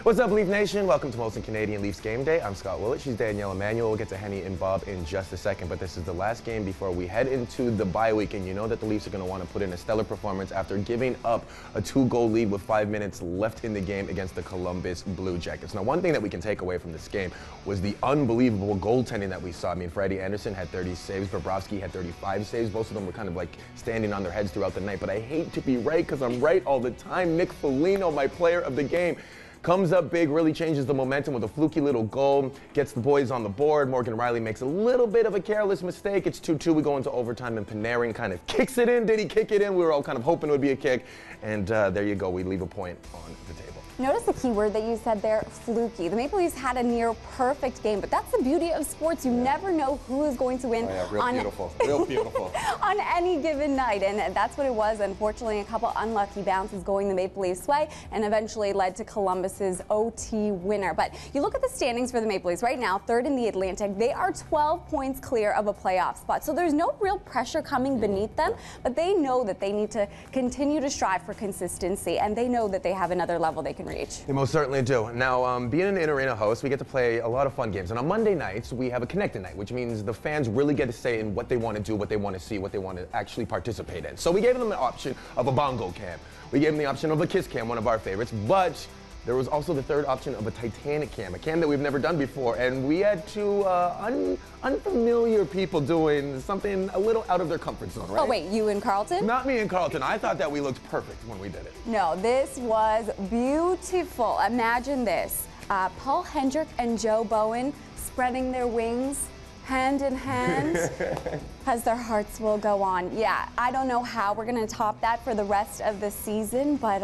What's up, Leaf Nation? Welcome to Molson Canadian Leafs Game Day. I'm Scott Willett. She's Danielle Emanuel. We'll get to Henny and Bob in just a second, but this is the last game before we head into the bye week, and you know that the Leafs are going to want to put in a stellar performance after giving up a 2-goal lead with 5 minutes left in the game against the Columbus Blue Jackets. Now, one thing that we can take away from this game was the unbelievable goaltending that we saw. I mean, Freddie Anderson had 30 saves. Bobrovsky had 35 saves. Both of them were kind of like standing on their heads throughout the night, but I hate to be right because I'm right all the time. Nick Foligno, my player of the game, comes up big, really changes the momentum with a fluky little goal, gets the boys on the board. Morgan Riley makes a little bit of a careless mistake. It's 2-2. We go into overtime, and Panarin kind of kicks it in. Did he kick it in? We were all kind of hoping it would be a kick. And there you go. We leave a point on the table. Notice the key word that you said there, fluky. The Maple Leafs had a near perfect game, but that's the beauty of sports. You never know who is going to win. Oh, yeah, real beautiful, real beautiful. On any given night, and that's what it was. Unfortunately, a couple unlucky bounces going the Maple Leafs' way, and eventually led to Columbus's OT winner. But you look at the standings for the Maple Leafs right now, third in the Atlantic. They are 12 points clear of a playoff spot, so there's no real pressure coming beneath them, but they know that they need to continue to strive for consistency, and they know that they have another level they can reach. They most certainly do. Now, being an in-arena host, we get to play a lot of fun games. And on Monday nights, we have a connected night, which means the fans really get to say in what they want to do, what they want to see, what they want to actually participate in. So we gave them the option of a bongo cam. We gave them the option of a kiss cam, one of our favorites. But there was also the third option of a Titanic cam, a cam that we've never done before. And we had two unfamiliar people doing something a little out of their comfort zone, right? Oh, wait, you and Carlton? Not me and Carlton. I thought that we looked perfect when we did it. No, this was beautiful. Imagine this. Paul Hendrick and Joe Bowen spreading their wings hand in hand as their hearts will go on. Yeah, I don't know how we're going to top that for the rest of the season, but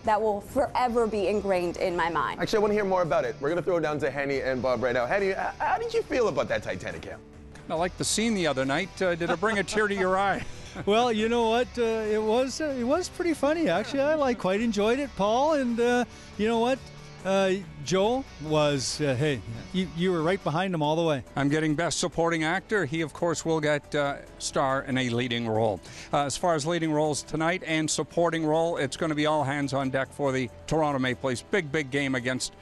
that will forever be ingrained in my mind. Actually, I want to hear more about it. We're going to throw it down to Henny and Bob right now. Henny, how did you feel about that Titanic cam? I like the scene the other night. Did it bring a tear to your eye? Well, you know what? It was pretty funny, actually. I quite enjoyed it, Paul. And you know what? Joe was, hey, you were right behind him all the way. I'm getting Best Supporting Actor. He, of course, will get star in a leading role. As far as leading roles tonight and supporting role, it's going to be all hands on deck for the Toronto Maple Leafs. Big game against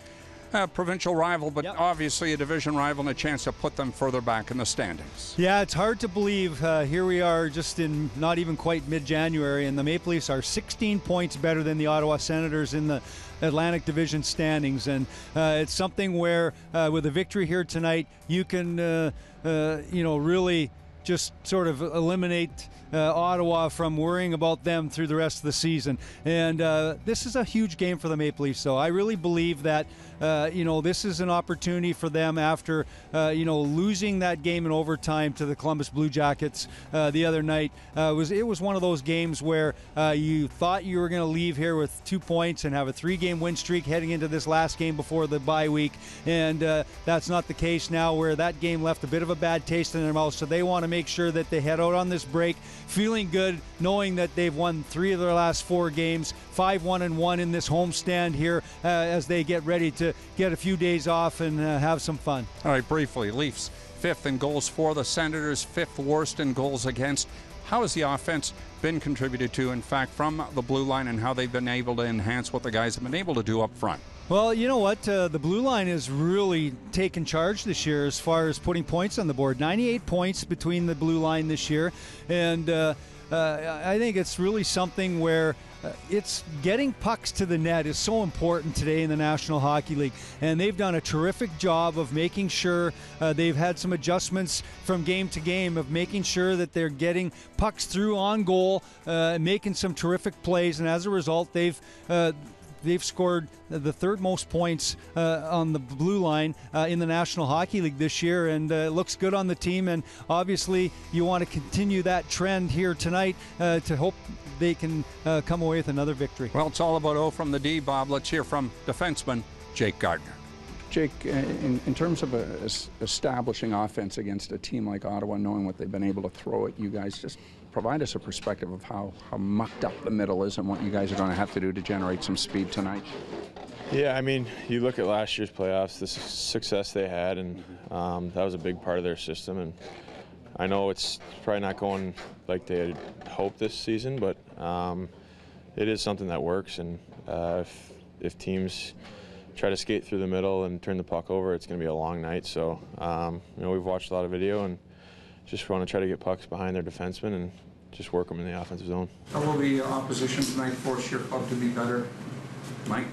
provincial rival, but obviously a division rival and a chance to put them further back in the standings. Yeah, it's hard to believe. Here we are just in not even quite mid-January, and the Maple Leafs are 16 points better than the Ottawa Senators in the Atlantic Division standings, and it's something where with a victory here tonight, you can really just sort of eliminate Ottawa from worrying about them through the rest of the season. And this is a huge game for the Maple Leafs, so I really believe that this is an opportunity for them after losing that game in overtime to the Columbus Blue Jackets the other night. It was one of those games where you thought you were going to leave here with 2 points and have a 3-game win streak heading into this last game before the bye week, and that's not the case now, where that game left a bit of a bad taste in their mouth. So they want to make sure that they head out on this break feeling good, knowing that they've won 3 of their last 4 games, 5-1-1 in this homestand here as they get ready to get a few days off and have some fun. All right, briefly, Leafs 5th in goals for, the Senators 5th worst in goals against. How has the offense been contributed to, in fact, from the blue line, and how they've been able to enhance what the guys have been able to do up front? Well, you know what? The blue line has really taken charge this year as far as putting points on the board. 98 points between the blue line this year. And I think it's really something where it's getting pucks to the net is so important today in the National Hockey League. And they've done a terrific job of making sure they've had some adjustments from game to game of making sure that they're getting pucks through on goal, making some terrific plays. And as a result, they've scored the 3rd most points on the blue line in the National Hockey League this year, and it looks good on the team. And obviously, you want to continue that trend here tonight to hope they can come away with another victory. Well, it's all about O from the D, Bob. Let's hear from defenseman Jake Gardner. Jake, in terms of establishing offense against a team like Ottawa, knowing what they've been able to throw at you guys, just provide us a perspective of how mucked up the middle is and what you guys are going to have to do to generate some speed tonight. Yeah, I mean, you look at last year's playoffs, the success they had, and that was a big part of their system. And I know it's probably not going like they had hoped this season, but it is something that works. And if teams try to skate through the middle and turn the puck over, it's going to be a long night. So, we've watched a lot of video and just want to try to get pucks behind their defensemen and just work them in the offensive zone. How will the opposition tonight force your club to be better, Mike?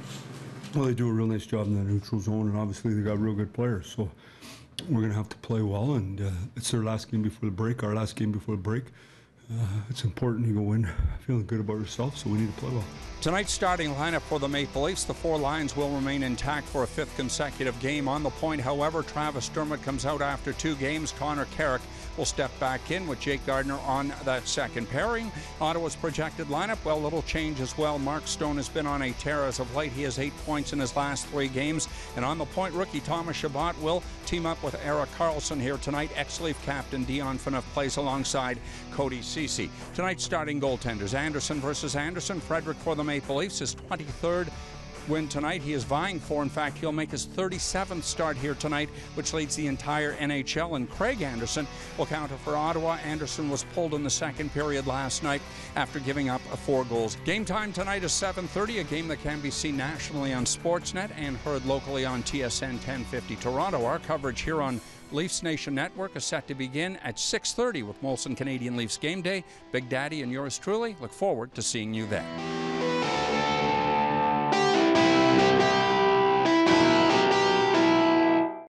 Well, they do a real nice job in the neutral zone, and obviously they got real good players. So we're going to have to play well, and it's their last game before the break, our last game before the break. It's important you go in feeling good about yourself, so we need to play well. Tonight's starting lineup for the Maple Leafs, the four lines will remain intact for a fifth consecutive game. On the point, however, Travis Dermott comes out after 2 games. Connor Carrick will step back in with Jake Gardiner on that second pairing. Ottawa's projected lineup, well, little change as well. Mark Stone has been on a tear as of late. He has 8 points in his last 3 games. And on the point, rookie Thomas Chabot will team up with Erik Karlsson here tonight. Ex-Leaf captain Dion Phaneuf plays alongside Cody Ceci. Tonight's starting goaltenders, Anderson versus Anderson. Frederick for the Maple Leafs, his 23rd win tonight. He is vying for, in fact, he'll make his 37th start here tonight, which leads the entire NHL. And Craig Anderson will counter for Ottawa. Anderson was pulled in the second period last night after giving up 4 goals. Game time tonight is 7:30, a game that can be seen nationally on Sportsnet and heard locally on TSN 1050 Toronto. Our coverage here on Leafs Nation Network is set to begin at 6:30 with Molson Canadian Leafs Game Day. Big Daddy and yours truly look forward to seeing you there.